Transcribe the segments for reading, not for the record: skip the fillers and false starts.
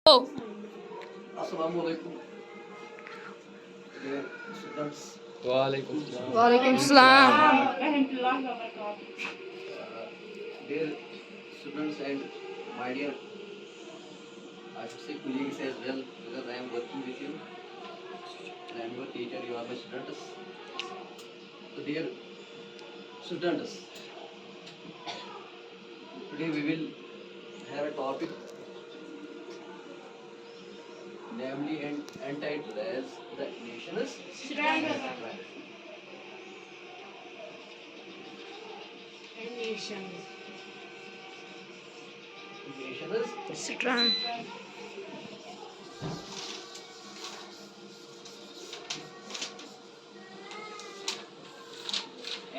Oh, Assalamu alaikum, dear students. Walaikum salam. Walaikum Salam. Dear students and my dear, I should say colleagues as well, because I am working with you. I am your teacher, you are my students. So dear students, today we will have a topic, namely and entitled as the nation's strength. Nation's Strong.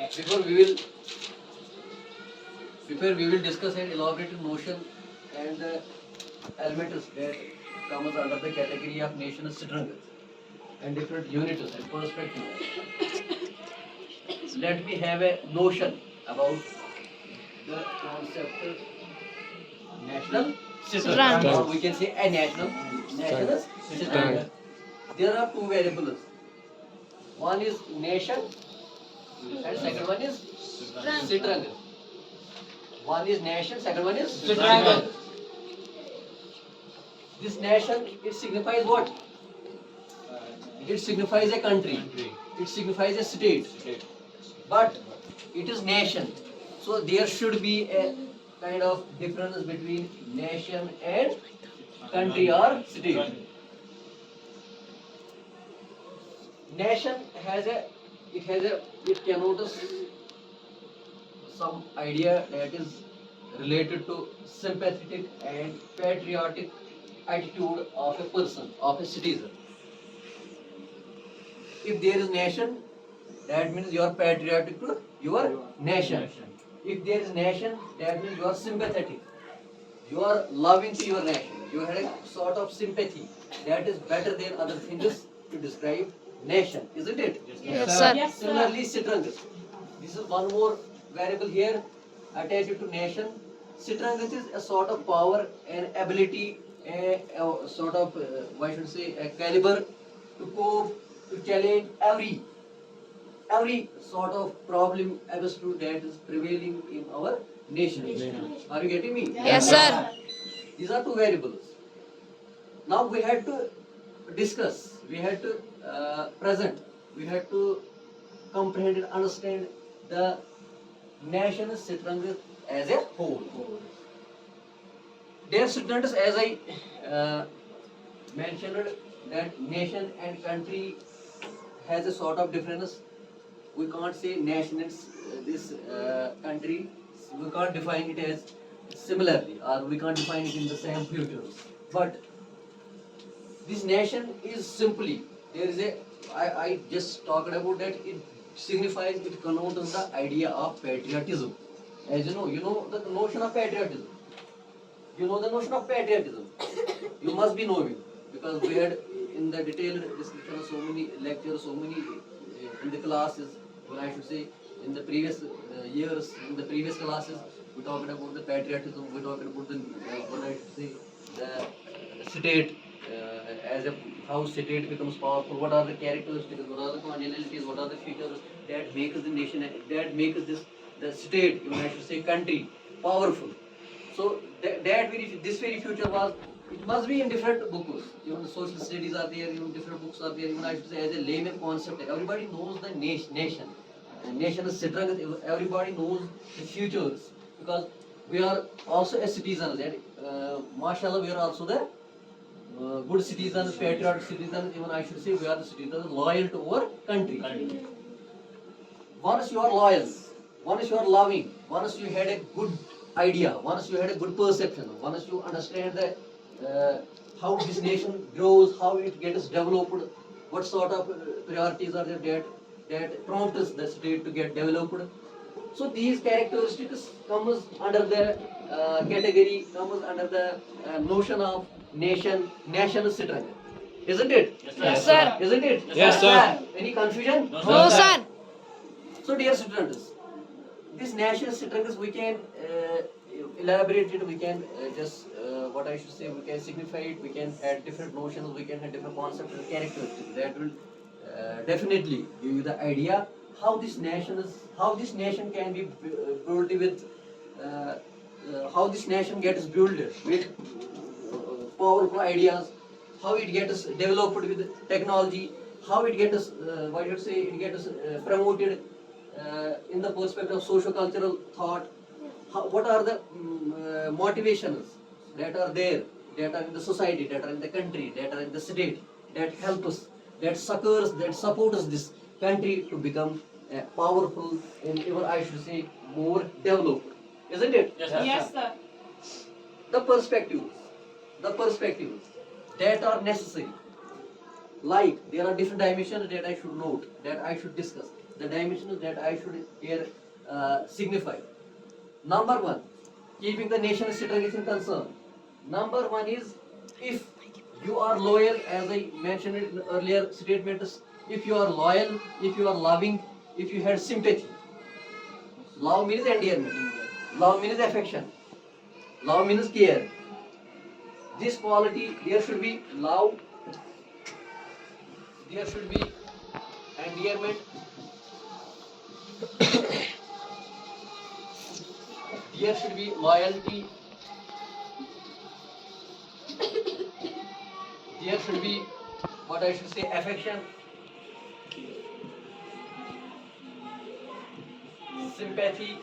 before we will discuss and elaborate the notion and the elements that comes under the category of national strength and different units and perspectives. Let me have a notion about the concept national strength, or we can say a national strength. There are two variables. One is nation and second one is strength. One is nation, second one is strength. This nation, it signifies what? It signifies a country. It signifies a state. But it is nation. So there should be a kind of difference between nation and country or state. Nation has a it connotes some idea that is related to sympathetic and patriotic attitude of a person, of a citizen. If there is nation, that means you are patriotic to your nation. If there is nation, that means you are sympathetic. You are loving to your nation. You have a sort of sympathy that is better than other things to describe nation, isn't it? Yes, sir. Similarly, strength. This is one more variable here attached to nation. Strength is a sort of power and ability, a sort of, why should I say, a caliber to cope, to challenge every sort of problem absolute that is prevailing in our nation. Are you getting me? Yes, sir. These are two variables. Now we had to discuss, we had to present, we had to comprehend and understand the national strength as a whole. Dear students, as I mentioned, that nation and country has a sort of difference. We can't say nation and this country, we can't define it as similarly, or we can't define it in the same futures. But this nation is simply, there is a, I just talked about that, it signifies, it connotes the idea of patriotism. As you know the notion of patriotism. You know the notion of patriotism. You must be knowing, because we had in the detailed discussion so many lectures, so many in the classes, or I should say in the previous years, in the previous classes, we talked about the patriotism, we talked about the, what I should say, the state, as a, how state becomes powerful, what are the characteristics, what are the qualities, what are the features that make the nation, that make this, the state, even I should say country, powerful. So this very future was, it must be in different books. Even the social studies are there, even different books are there. Even I should say as a layman concept, everybody knows the nation. Nation is strength. Everybody knows the futures, because we are also a citizens. And mashallah, we are also the good citizens, patriotic citizens. Even I should say we are the citizens loyal to our country. Once you are loyal, once you are loving, once you had a good idea, once you had a good perception, once you understand that how this nation grows, how it gets developed, what sort of priorities are there that prompts the state to get developed. So these characteristics comes under the category, comes under the notion of national strength. Isn't it? Yes, sir. Isn't it? Yes, sir. Any confusion? No, sir. So dear students, this national strength we can elaborate it, we can just what I should say, we can signify it, we can add different notions, we can add different concepts and characteristics that will definitely give you the idea how this nation can be built with, how this nation gets built with powerful ideas, how it gets developed with technology, how it gets, what you say, it gets promoted in the perspective of socio-cultural thought. What are the motivations that are there, that are in the society, that are in the country, that are in the state, that help us, that succors, that supports this country to become powerful and even I should say more developed, isn't it? Yes, sir. The perspectives that are necessary. Like there are different dimensions that I should note, that I should discuss. The dimensions that I should here signify. Number one, keeping the nation's strategic concern. Number one is if you are loyal, as I mentioned in earlier statements, if you are loyal, if you are loving, if you had sympathy. Love means endearment. Love means affection. Love means care. This quality, there should be love, there should be endearment, there should be loyalty, there should be what I should say affection, sympathy,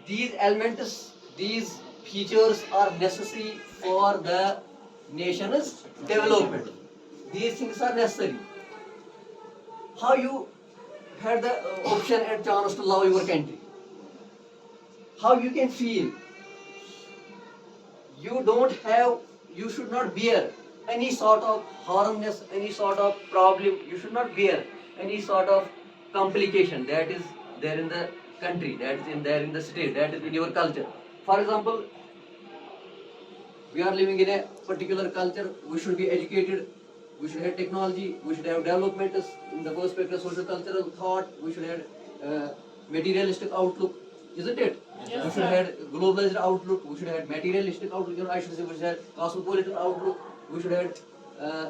these elements, these features are necessary for the nation's development. These things are necessary. How you had the option and chance to love your country? How you can feel? You don't have, you should not bear any sort of harmness, any sort of problem. You should not bear any sort of complication that is there in the country, that is there in the state, that is in your culture. For example, we are living in a particular culture, we should be educated, we should have technology, we should have development in the perspective of social cultural thought, we should have materialistic outlook, isn't it? Yes, We should have globalized outlook, we should have materialistic outlook, I should say we should have cosmopolitan outlook, we should have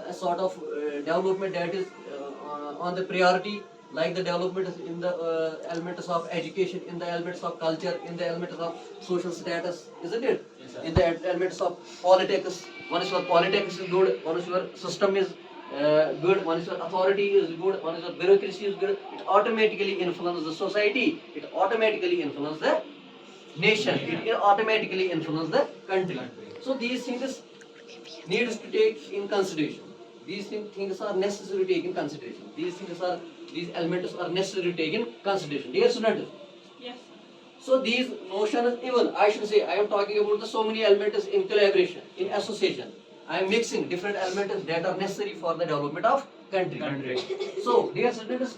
a sort of development that is on the priority, like the development in the elements of education, in the elements of culture, in the elements of social status, isn't it? In the elements of politics, once your politics is good, once your system is good, once your authority is good, once your bureaucracy is good, it automatically influences the society, it automatically influences the nation, it automatically influences the country. So these things needs to take in consideration. These things are necessary to take in consideration. These elements are necessary to take in consideration. Dear students, Yes. so these notions, even I should say, I am talking about the so many elements in collaboration, in association. I am mixing different elements that are necessary for the development of country. So, dear students,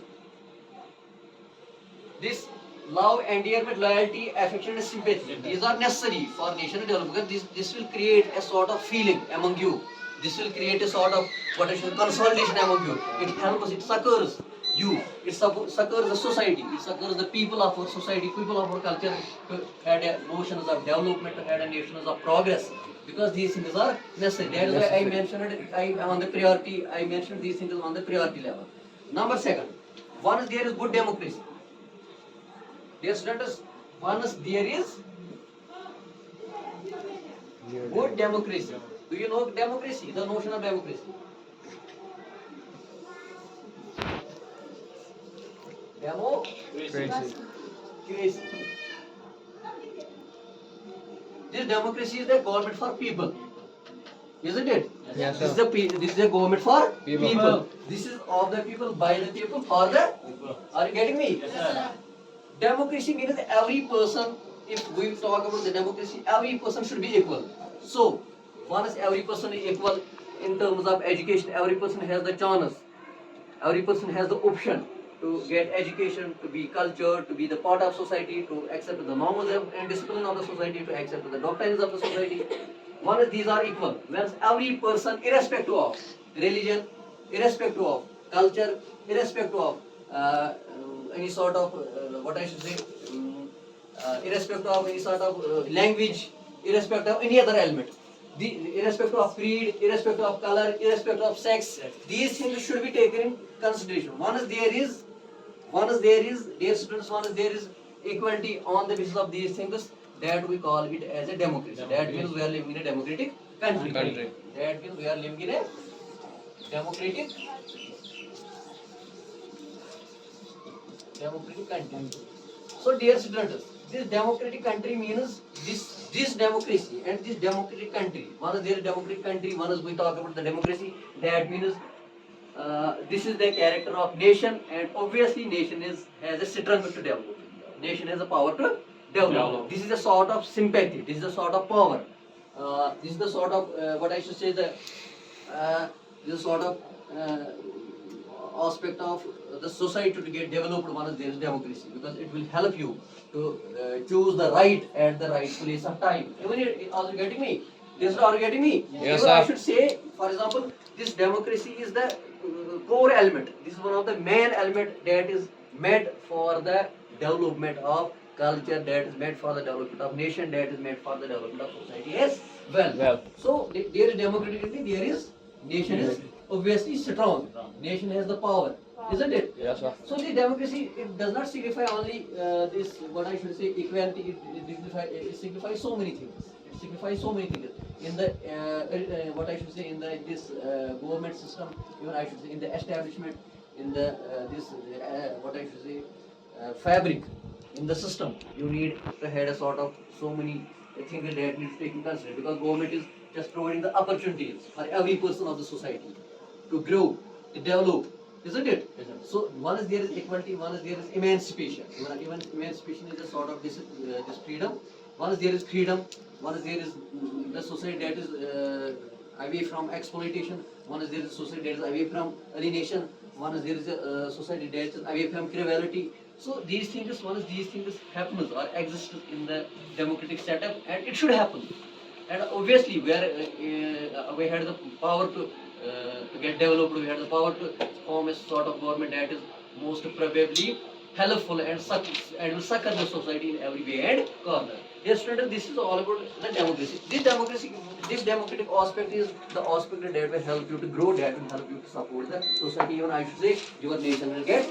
this love, endearment, loyalty, affection, and sympathy, these are necessary for national development. This will create a sort of feeling among you. This will create a sort of what I should consolidation among you. It helps, it succors you, it succors the society, it succors the people of our society, people of our culture to have a notions of development, to have a notions of progress. Because these things are necessary. That is why I mentioned it, I mentioned these things on the priority level. Number second, once there is good democracy. Dear students, once there is good democracy. Do you know democracy? The notion of democracy. Democracy. This democracy is the government for people, isn't it? Yes, This sir. this is the government for People. people. This is of the people, by the people, for the. Are you getting me? Yes, sir. Democracy means that every person, if we talk about the democracy, every person should be equal. So, once every person is equal in terms of education, every person has the chance, every person has the option to get education, to be cultured, to be the part of society, to accept the norms and discipline of the society, to accept the doctrines of the society. Once these are equal, whereas every person, irrespective of religion, irrespective of culture, irrespective of any sort of what I should say irrespective of any sort of language, irrespective of any other element. Irrespective of creed, irrespective of color, irrespective of sex, these things should be taken in consideration. Once there is, dear students, once there is equality on the basis of these things, that we call it as a democracy. That means we are living in a democratic country. That means we are living in a democratic country. So, dear students, this democratic country means this democracy and this democratic country. One is there a democratic country, one is we talk about the democracy. That means this is the character of nation, and obviously nation has a strength to develop. Nation has a power to develop. This is a sort of sympathy. This is a sort of power. This is the sort of what I should say this sort of aspect of the society to get developed once there is democracy, because it will help you to choose the right at the right place of time. Even are you getting me? Are you getting me? Yes, Even I sir. should say, for example, this democracy is the core element. This is one of the main element that is made for the development of culture, that is made for the development of nation, that is made for the development of society as well. So there is democratically, there is nation is obviously strong. Nation has the power, isn't it? Yes, sir. So the democracy, it does not signify only this, what I should say, equality. It signifies so many things. It signifies so many things. In the what I should say, in the this government system, even I should say in the establishment, in the this what I should say fabric in the system, you need to have a sort of so many things that need to take in consideration, because government is just providing the opportunities for every person of the society to grow, to develop, isn't it? So one is there is equality, one is there is emancipation. Even emancipation is a sort of this freedom. One is there is freedom. One is there is the society that is away from exploitation. One is there is society that is away from alienation. One is there is a society that is away from criminality. So these things, once these things happen or exist in the democratic setup, and it should happen. And obviously, we had the power to get developed. We had the power to form a sort of government that is most probably helpful and will succor the society in every way and corner. Dear students, this is all about the democracy. This democratic aspect is the aspect that will help you to grow, that will help you to support the society. Even I should say, your nation will get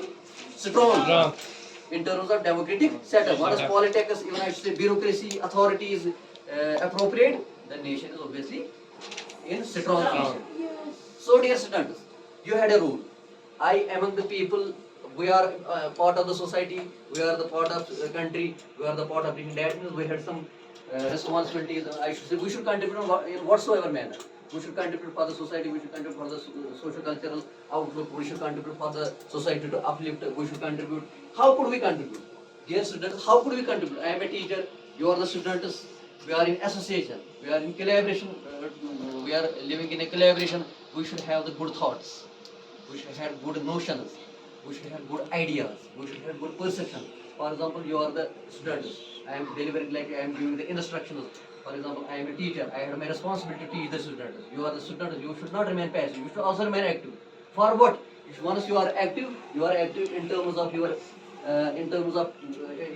strong. In terms of democratic setup. What is politics, even I should say bureaucracy, authority is appropriate, the nation is obviously in strong position. So dear students, you had a rule. I among the people, we are part of the society, we are the part of the country, we are the part of nation. That means we had some responsibilities. I should say we should contribute in whatsoever manner. We should contribute for the society, we should contribute for the social cultural outlook, we should contribute for the society to uplift, we should contribute. How could we contribute? Dear students, how could we contribute? I am a teacher, you are the students, we are in association, we are in collaboration, we are living in a collaboration. We should have the good thoughts, we should have good notions, we should have good ideas, we should have good perception. For example, you are the students, I am delivering, like I am giving the instructions. For example, I am a teacher, I have my responsibility to teach the students. You are the students, you should not remain passive, you should also remain active. For what? Once you are active in terms of your,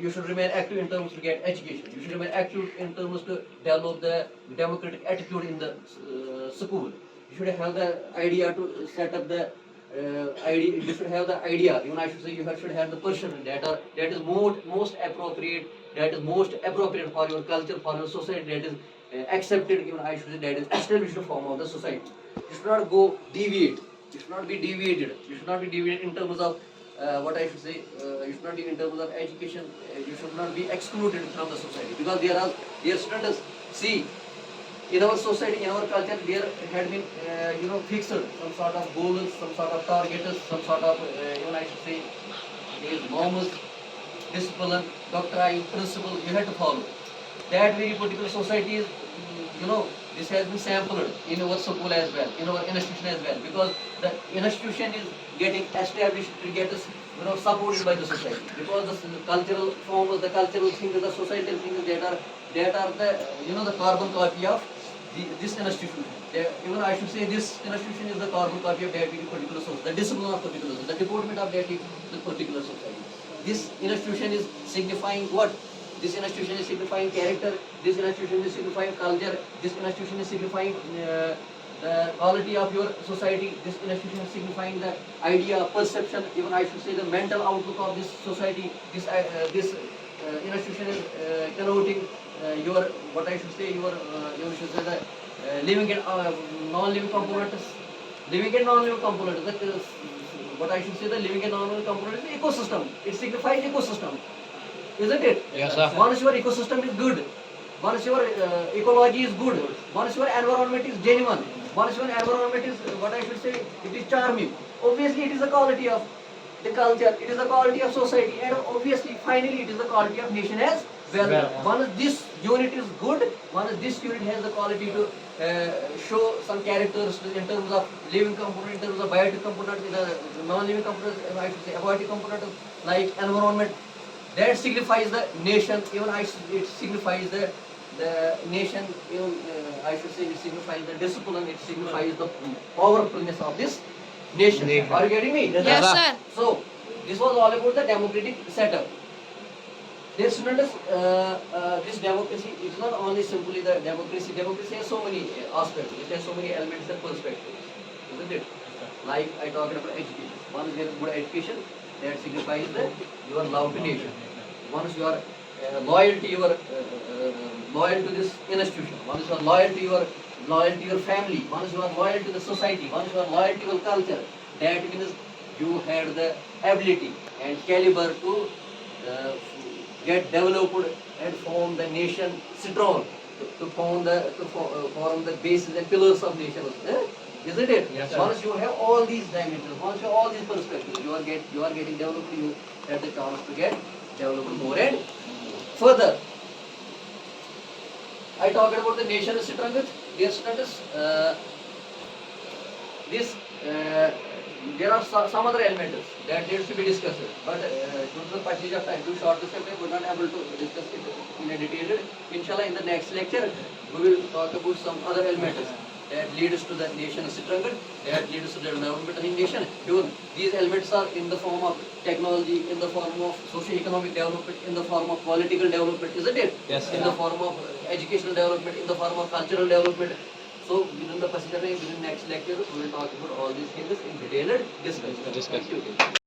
you should remain active in terms to get education. You should remain active in terms to develop the democratic attitude in the school. You should have the idea to set up the idea. You should have the idea. Even I should say, you should have the person that is most appropriate. That is most appropriate for your culture, for your society. That is accepted. Even I should say, that is established form of the society. You should not go deviate. You should not be deviated. You should not be deviated in terms of what I should say. You should not be in terms of education. You should not be excluded from the society, because there students. See, in our society, in our culture, there had been fixed some sort of goals, some sort of targets, some sort of even I should say these norms, discipline, doctrine, principle you have to follow. That very particular society is, this has been sampled in our school as well, in our institution as well, because the institution is getting established to get us, supported by the society, because the cultural forms, the cultural things, the societal things that are the carbon copy of this institution. Even I should say this institution is the carbon copy of that particular society, the discipline of particular society, the deportment of that particular society. This institution is signifying what? This institution is signifying character. This institution is signifying culture. This institution is signifying the quality of your society. This institution is signifying the idea, perception, even I should say the mental outlook of this society. This institution is connoting your, what I should say, you should say the living and non-living components. Living and non-living components. That is, what I should say, the living and non-living components is ecosystem. It signifies ecosystem, isn't it? Yes, sir. Once your ecosystem is good, once your ecology is good, once your environment is genuine, once your environment is, what I should say, it is charming. Obviously, it is the quality of the culture, it is the quality of society, and obviously, finally, it is the quality of nation as well. Once this unit is good, once this unit has the quality to show some characters in terms of living component, in terms of biotic component, in a non-living component, I should say aquatic component like environment, that signifies the nation. Even it signifies the nation. Even I should say it signifies the discipline. It signifies the powerfulness of this nation. Are you getting me? Yes, sir. So this was all about the democratic setup. Dear students, this democracy is not only simply the democracy. Democracy has so many aspects. It has so many elements and perspectives, isn't it? Like I talked about education. Once there is good education, that signifies that you are love to nation. Once you are loyal to this institution, once you are loyal to your family, once you are loyal to the society, once you are loyal to your culture, that means you had the ability and caliber to get developed and form the nation strong, to form the basis and pillars of nation. Isn't it? Yes, sir. Once you have all these dimensions, once you have all these perspectives, you are getting developed. You have the chance to get developed more and further. I talked about the nation strength. Dear students, there are some other elements that needs to be discussed, but due to the passage of time, too short the time, we are not able to discuss it in a detail. Inshallah, in the next lecture, we will talk about some other elements that leads to the nation strength, that leads to the development of the nation. Even these elements are in the form of technology, in the form of socio-economic development, in the form of political development, isn't it? Yes, in the form of educational development, in the form of cultural development. So within the passage of time, within next lecture, we will talk about all these things in detailed discussion. Discussion. Thank you.